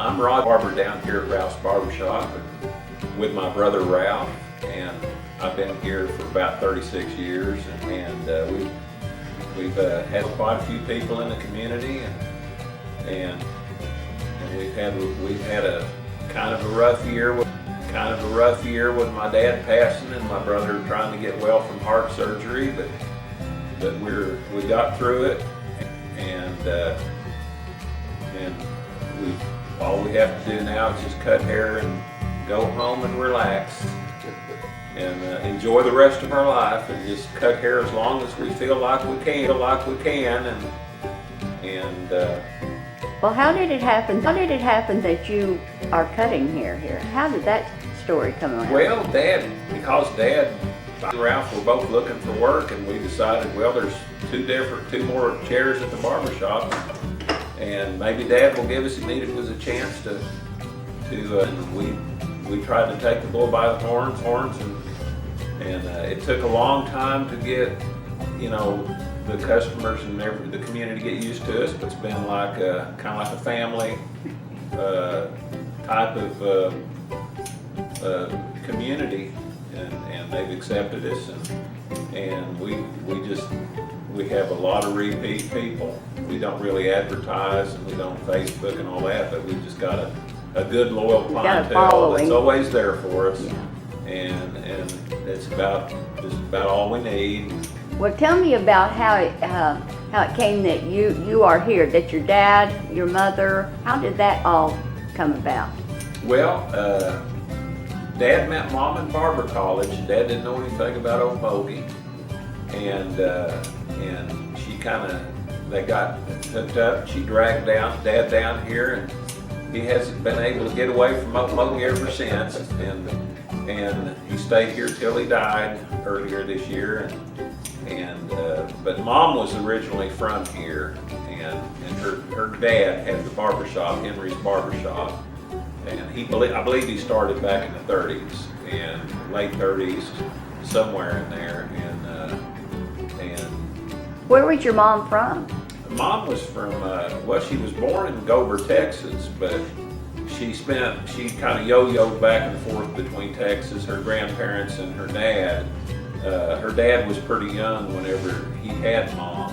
I'm Rod Barber down here at Ralph's Barbershop with my brother Ralph, and I've been here for about 36 years, and we've had quite a few people in the community, and we've had a kind of a rough year with my dad passing and my brother trying to get well from heart surgery, but we got through it, and all we have to do now is just cut hair and go home and relax and enjoy the rest of our life, and just cut hair as long as we feel like we can, and well, how did it happen that you are cutting hair here? How did that story come around? Well, because Dad and Ralph were both looking for work, and we decided, well, there's two more chairs at the barbershop, and maybe Dad will give us a chance to and we tried to take the bull by the horns, and it took a long time to get, the customers and the community get used to us, but it's been like kind of like a family type of community, and they've accepted us, and we have a lot of repeat people. We don't really advertise, and we don't Facebook and all that, but we've just got a good loyal clientele that's always there for us, and it's just about all we need. Well, tell me about how it came that you are here, that your dad, your mother, how did that all come about? Well, Dad met Mom in Barber College. Dad didn't know anything about Okmulgee, and they got hooked up. She dragged Dad down here, and he hasn't been able to get away from Okmulgee ever since, and he stayed here till he died earlier this year, but Mom was originally from here, and her dad had the barbershop, Henry's Barbershop, and I believe he started back in the 30s, and late 30s, somewhere in there, and where was your mom from? Mom was from, she was born in Gober, Texas, but she kind of yo-yoed back and forth between Texas, her grandparents and her dad. Her dad was pretty young whenever he had Mom,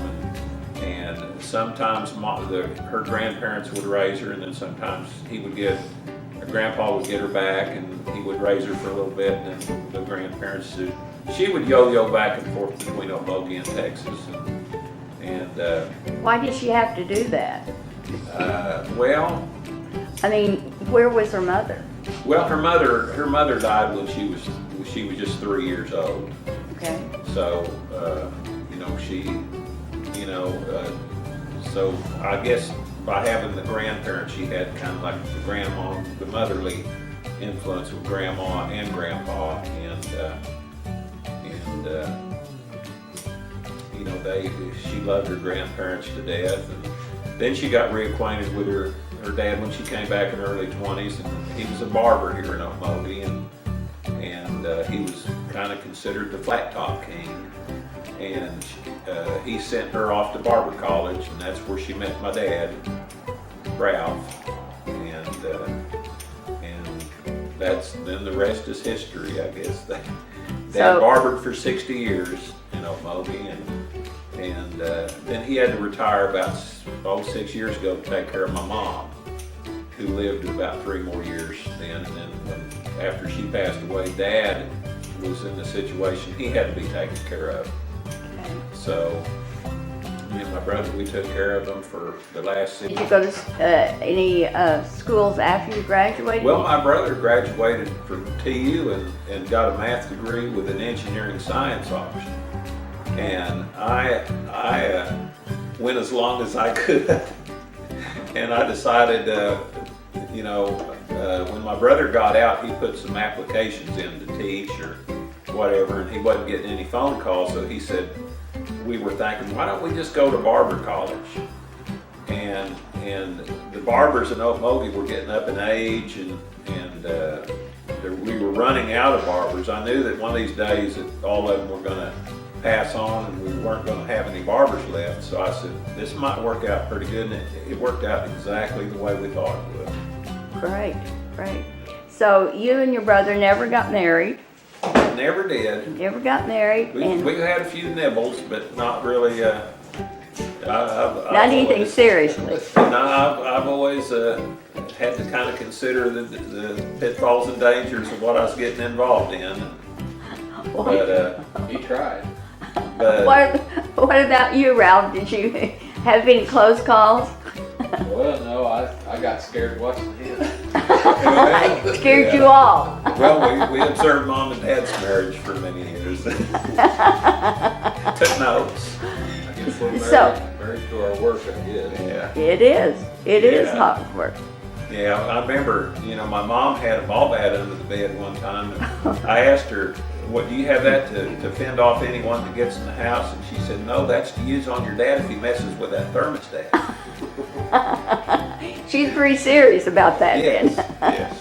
and sometimes her grandparents would raise her, and then sometimes her grandpa would get her back, and he would raise her for a little bit, and then the grandparents she would yo-yo back and forth between Okmulgee and Texas, and why did she have to do that? Well, I mean, where was her mother? Well, her mother died when she was just 3 years old. Okay. So, so I guess by having the grandparents, she had kind of like the motherly influence with grandma and grandpa, and she loved her grandparents to death. And then she got reacquainted with her dad when she came back in her early 20s, and he was a barber here in Okmulgee, and he was kind of considered the flat top king, and he sent her off to Barber College, and that's where she met my dad, Ralph, and then the rest is history, I guess. Dad barbered for 60 years in Okmulgee, and then he had to retire about 6 years ago to take care of my mom, who lived about 3 more years then, and then after she passed away, Dad was in the situation he had to be taken care of. Okay. So me and my brother, we took care of them for the last 6 years. Did you go to any schools after you graduated? Well, my brother graduated from TU and got a math degree with an engineering science option. And I went as long as I could, and I decided, when my brother got out, he put some applications in to teach or whatever, and he wasn't getting any phone calls, so he said, we were thinking, why don't we just go to Barber College? And the barbers in Okmulgee were getting up in age, and we were running out of barbers. I knew that one of these days that all of them were going to pass on, and we weren't going to have any barbers left. So I said, this might work out pretty good, and it worked out exactly the way we thought it would. Great, great. So you and your brother never got married? Never did. Never got married? We had a few nibbles, but not really, Not anything seriously? No, I've always had to kind of consider the pitfalls and dangers of what I was getting involved in. But He tried. What about you, Ralph? Did you have any close calls? Well, no, I got scared watching him. Scared you all. well, we observed Mom and Dad's marriage for many years. Took notes. I guess we're So- married to our work, I guess. Yeah. It is. It is Yeah. hard work. Yeah, I remember, my mom had a ball bat under the bed one time, and I asked her, "What, do you have that to fend off anyone that gets in the house?" And she said, "No, that's to use on your dad if he messes with that thermostat." She's pretty serious about that Yes, then. yes.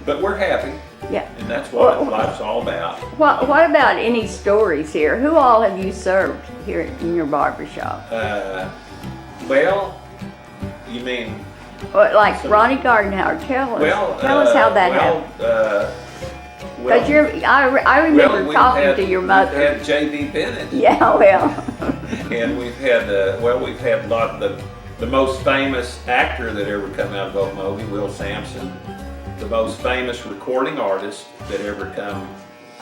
But we're happy, Yeah. and that's what life's all about. What about any stories here? Who all have you served here in your barber shop? Well, you mean, Like Ronnie Gardenhauer, tell us how that happened. Because I remember talking to your mother. We've had J.D. Bennett. Yeah, well, And we've had a lot of the most famous actor that ever come out of Okmulgee, Will Sampson, the most famous recording artist that ever come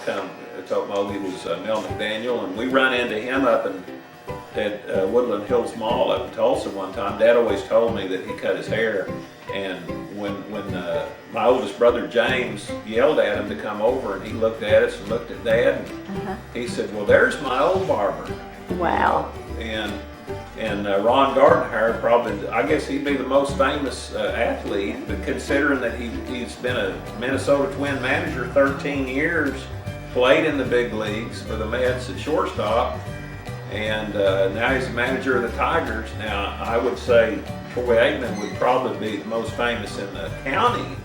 to Okmulgee was Mel McDaniel, and we run into him up at Woodland Hills Mall up in Tulsa one time. Dad always told me that he cut his hair, and when my oldest brother James yelled at him to come over, and he looked at us and looked at Dad, and he said, "Well, there's my old barber." wow. And Ron Gardenhauer, probably, I guess he'd be the most famous athlete, but considering that he's been a Minnesota Twin manager 13 years, played in the big leagues for the Mets at shortstop, and now he's the manager of the Tigers. Now, I would say Troy Aikman would probably be the most famous in the county,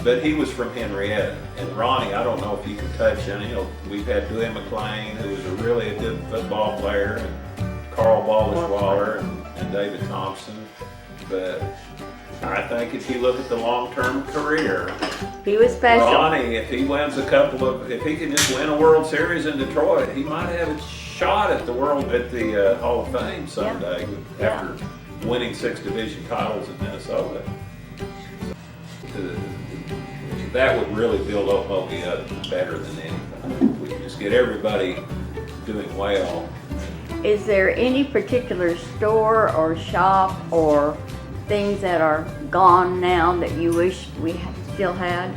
but he was from Henrietta. And Ronnie, I don't know if you can touch him. We've had Dewey McClain, who was really a good football player, and Carl Ballishwaller and David Thompson. But I think if you look at the long-term career, He was special. Ronnie, if he wins if he can just win a World Series in Detroit, he might have a shot at the Hall of Fame someday after winning 6 division titles in Minnesota. That would really build Okmulgee up better than anything. We can just get everybody doing well. Is there any particular store or shop or things that are gone now that you wish we still had?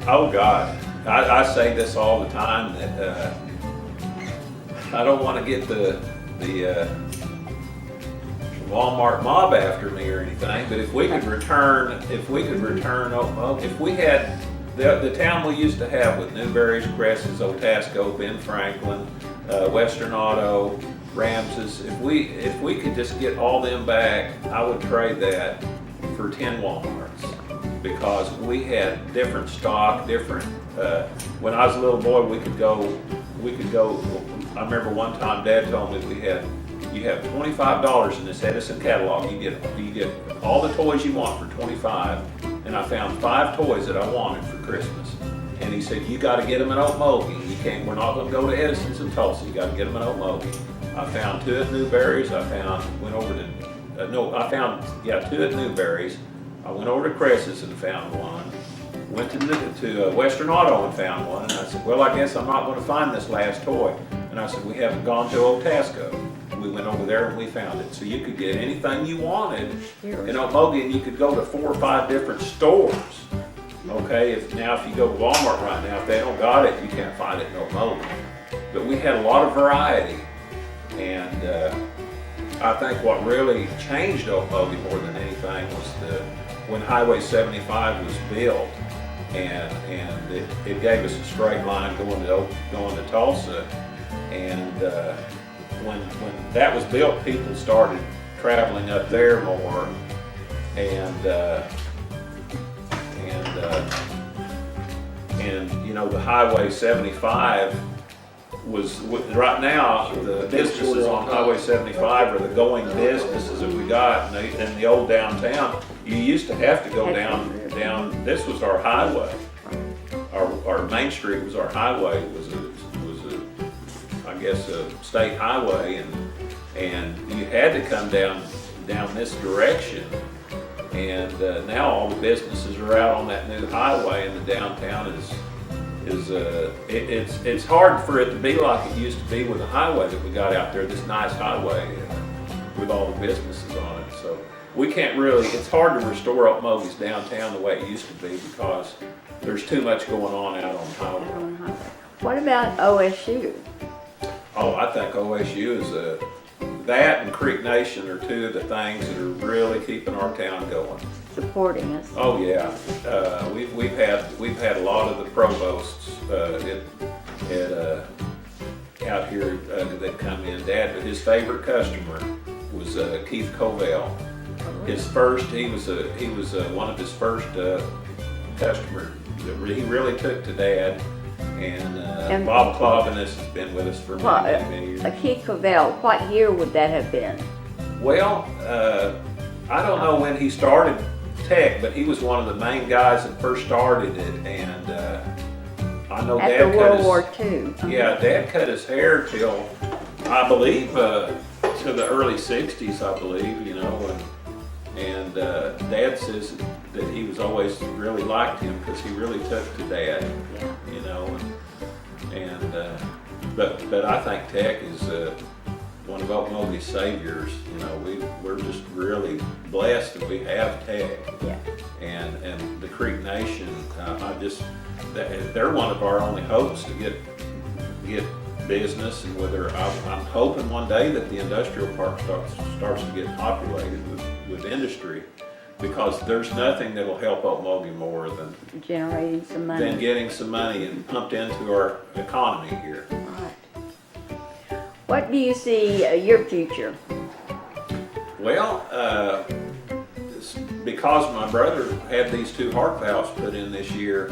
Oh God, I say this all the time that I don't want to get the Walmart mob after me or anything, but if we could return Okmulgee, if we had the town we used to have with Newberry's, Cresses, Otasco, Ben Franklin, Western Auto, Ramses, if we could just get all them back, I would trade that for 10 Walmarts, because we had different stock, when I was a little boy, we could go, I remember one time Dad told me you have $25 in this Edison catalog, you get all the toys you want for $25, and I found 5 toys that I wanted for Christmas. And he said, "You got to get them in Okmulgee. We're not going to go to Edison's in Tulsa. You got to get them in Okmulgee." I found 2 at Newberry's. I found 2 at Newberry's. I went over to Cresses and found one. Went to Western Auto and found one. And I said, "Well, I guess I'm not going to find this last toy." And I said, "We haven't gone to Otasco." We went over there and we found it. So you could get anything you wanted in Okmulgee, and you could go to 4 or 5 different stores. Okay, if you go to Walmart right now, if they don't got it, you can't find it in Okmulgee. But we had a lot of variety, and I think what really changed Okmulgee more than anything was when Highway 75 was built, and it gave us a straight line going to Tulsa, and when that was built, people started traveling up there more, and the Highway 75 right now, the businesses on Highway 75 are the going businesses that we got in the old downtown. You used to have to go down, this was our highway. Our Main Street was our highway, was I guess, a state highway, and you had to come down this direction. And now all the businesses are out on that new highway, and the downtown it's hard for it to be like it used to be with the highway that we got out there, this nice highway with all the businesses on it. So we can't really, it's hard to restore Okmulgee's downtown the way it used to be because there's too much going on out on the highway. What about OSU? Oh, I think OSU is that and Creek Nation are two of the things that are really keeping our town going. Supporting us. Oh yeah, we've had a lot of the provosts out here that come in. Dad, his favorite customer was Keith Covell. He was one of his first customers that he really took to Dad. And Bob Clovinus has been with us for many years. Keith Covell, what year would that have been? Well, I don't know when he started tech, but he was one of the main guys that first started it. And I know After Dad World War II. Yeah, Dad cut his hair till, I believe, to the early 60s, I believe, you know. And Dad says that he was always really liked him because he really took to Dad, you know. But I think tech is one of Okmulgee's saviors. You know, we're just really blessed that we have tech. Yeah. And the Creek Nation, they're one of our only hopes to get business, and whether I'm hoping one day that the industrial park starts to get populated with industry, because there's nothing that'll help Okmulgee more than generating some money. Than getting some money and pumped into our economy here. Right. What do you see your future? Well, because my brother had these 2 heart valves put in this year,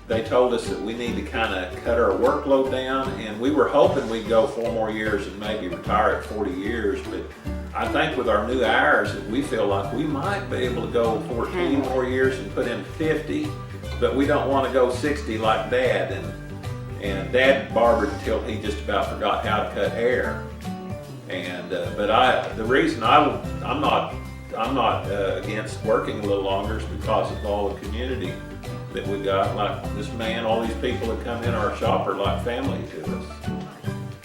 they told us that we need to kind of cut our workload down, and we were hoping we'd go 4 more years and maybe retire at 40 years, but I think with our new hours that we feel like we might be able to go 14 more years and put in 50, but we don't want to go 60 like Dad, and Dad barbered until he just about forgot how to cut hair. And but the reason I'm not against working a little longer is because of all the community that we got. Like this man, all these people that come in our shop are like family to us,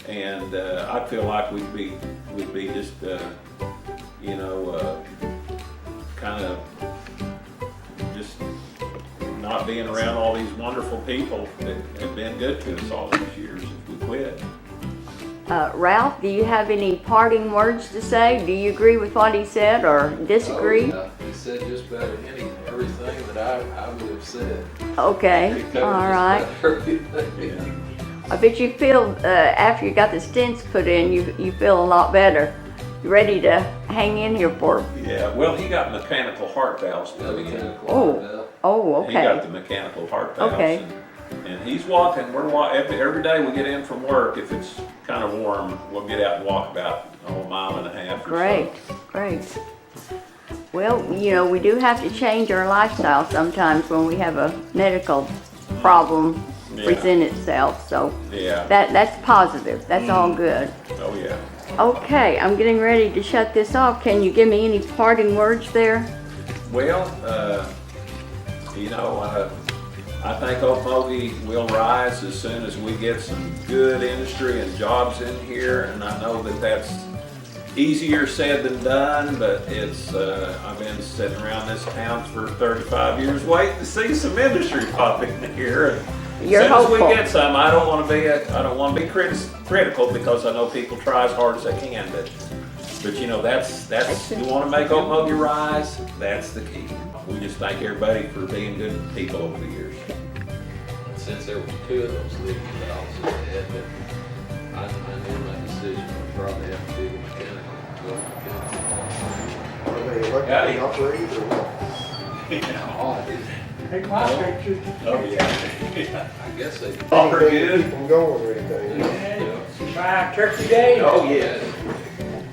and I feel like we'd be just kind of just not being around all these wonderful people that have been good to us all these years if we quit. Ralph, do you have any parting words to say? Do you agree with what he said or disagree? Oh, yeah. He said just about everything that I would have said. Okay, all right. I bet you feel, after you got the stents put in, you feel a lot better. You ready to hang in here for him? Yeah, well, he got mechanical heart valves put in. Oh, okay. He got the mechanical heart valves. Okay. And he's walking, every day we get in from work, if it's kind of warm, we'll get out and walk about a mile and a half. Great, great. Well, we do have to change our lifestyle sometimes when we have a medical problem present itself. So that's positive. That's all good. Oh yeah. Okay, I'm getting ready to shut this off. Can you give me any parting words there? Well, I think Okmulgee will rise as soon as we get some good industry and jobs in here, and I know that that's easier said than done, but it's I've been sitting around this town for 35 years waiting to see some industry pop in here. And You're as soon hopeful. as we get some, I don't want to be critical, because I know people try as hard as they can, but that's you want to make Okmulgee rise, that's the key. We just thank everybody for being good people over the years. Since there were 2 of those leaking valves in the head, but I knew my decision would probably have to be mechanical. Are they electrically operated or what? Take my picture. Oh yeah. I guess they Offer Anything to good. keep them going or anything? Yeah, Turkey Day? Oh, yes.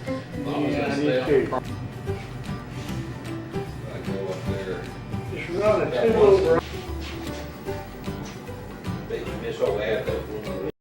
As long as I Yeah, stay me on too. the pro- I go up there. Just run a two-wheel Bet you miss old Ad though.